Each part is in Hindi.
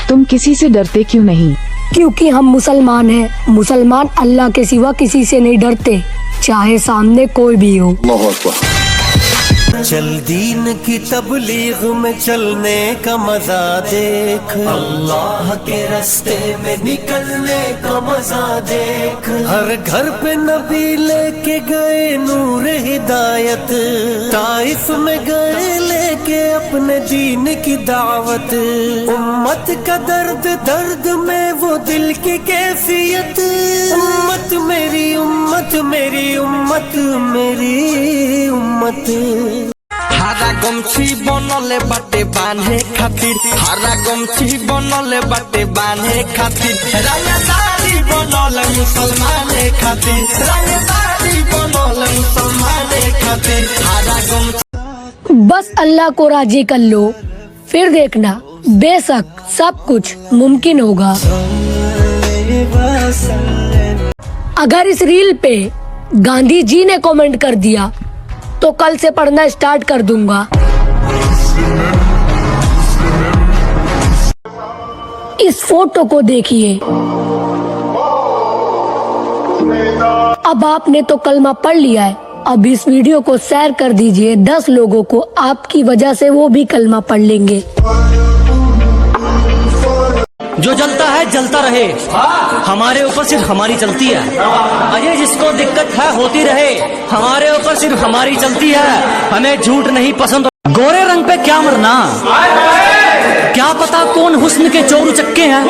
तुम किसी से डरते क्यों नहीं? क्योंकि हम मुसलमान हैं। मुसलमान अल्लाह के सिवा किसी से नहीं डरते, चाहे सामने कोई भी हो। चल दीन की तबलीग में चलने का मजा देख, अल्लाह के रास्ते में निकलने का मजा देख। हर घर पे नबी लेके गए नूर हिदायत, ताइफ में गए लेके अपने दीन की दावत। उम्मत का दर्द दर्द में वो दिल की कैफियत, उम्मत मेरी उम्मत मेरी उम्मत मेरी उम्मत। हरा गमछी बनले बाटे बांधे खातिर, हरा गमछी बनले बाटे बांधे खातिर, रंगदारी बनले मुसलमाने खातिर, रंगदारी बनले मुसलमाने खातिर। हरा गमछी बस अल्लाह को राजी कर लो, फिर देखना बेशक सब कुछ मुमकिन होगा। अगर इस रील पे गांधी जी ने कमेंट कर दिया तो कल से पढ़ना स्टार्ट कर दूंगा। इस फोटो को देखिए। अब आपने तो कलमा पढ़ लिया है, अब इस वीडियो को शेयर कर दीजिए 10 लोगों को, आपकी वजह से वो भी कलमा पढ़ लेंगे। जो जलता है जलता रहे, हमारे ऊपर सिर्फ हमारी चलती है। अजय जिसको दिक्कत है होती रहे, हमारे ऊपर सिर्फ हमारी चलती है। हमें झूठ नहीं पसंद। गोरे रंग पे क्या मरना, क्या पता कौन हुस्न के चोर चक्के हैं।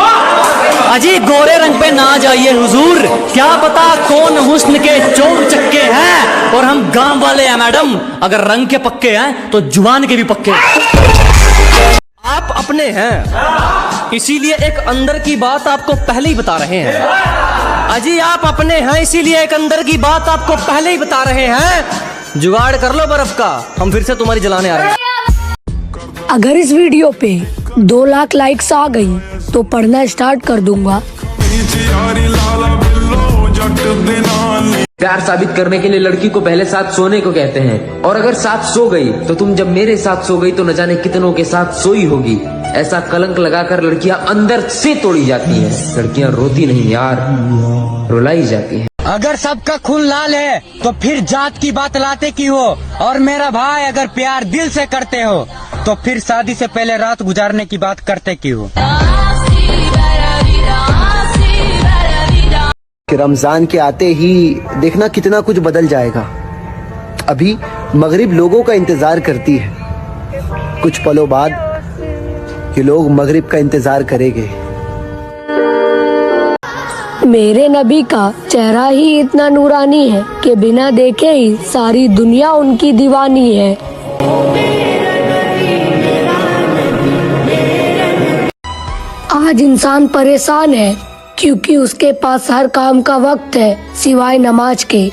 अजय गोरे रंग पे ना जाइए हुजूर, क्या पता कौन हुस्न के चोर चक्के हैं। और हम गांव वाले हैं मैडम, अगर रंग के पक्के हैं तो जुबान के भी पक्के। आप अपने हैं इसीलिए एक अंदर की बात आपको पहले ही बता रहे हैं। अजी आप अपने हैं इसीलिए एक अंदर की बात आपको पहले ही बता रहे हैं। जुगाड़ कर लो बर्फ का, हम फिर से तुम्हारी जलाने आ रहे हैं। अगर इस वीडियो पे 2 लाख लाइक्स आ गई तो पढ़ना स्टार्ट कर दूंगा। प्यार साबित करने के लिए लड़की को पहले साथ सोने को कहते हैं, और अगर साथ सो गई तो तुम जब मेरे साथ सो गई तो न जाने कितनों के साथ सोई होगी। ऐसा कलंक लगाकर लड़कियां अंदर से तोड़ी जाती हैं। लड़कियां रोती नहीं यार, रुलाई जाती हैं। अगर सबका खून लाल है तो फिर जात की बात लाते की हो। और मेरा भाई अगर प्यार दिल से करते हो तो फिर शादी से पहले रात गुजारने की बात करते की हो। कि रमजान के आते ही देखना कितना कुछ बदल जाएगा। अभी मगरिब लोगों का इंतजार करती है, कुछ पलों बाद ये लोग मगरिब का इंतजार करेंगे। मेरे नबी का चेहरा ही इतना नूरानी है कि बिना देखे ही सारी दुनिया उनकी दीवानी है। आज इंसान परेशान है क्योंकि उसके पास हर काम का वक्त है सिवाय नमाज के।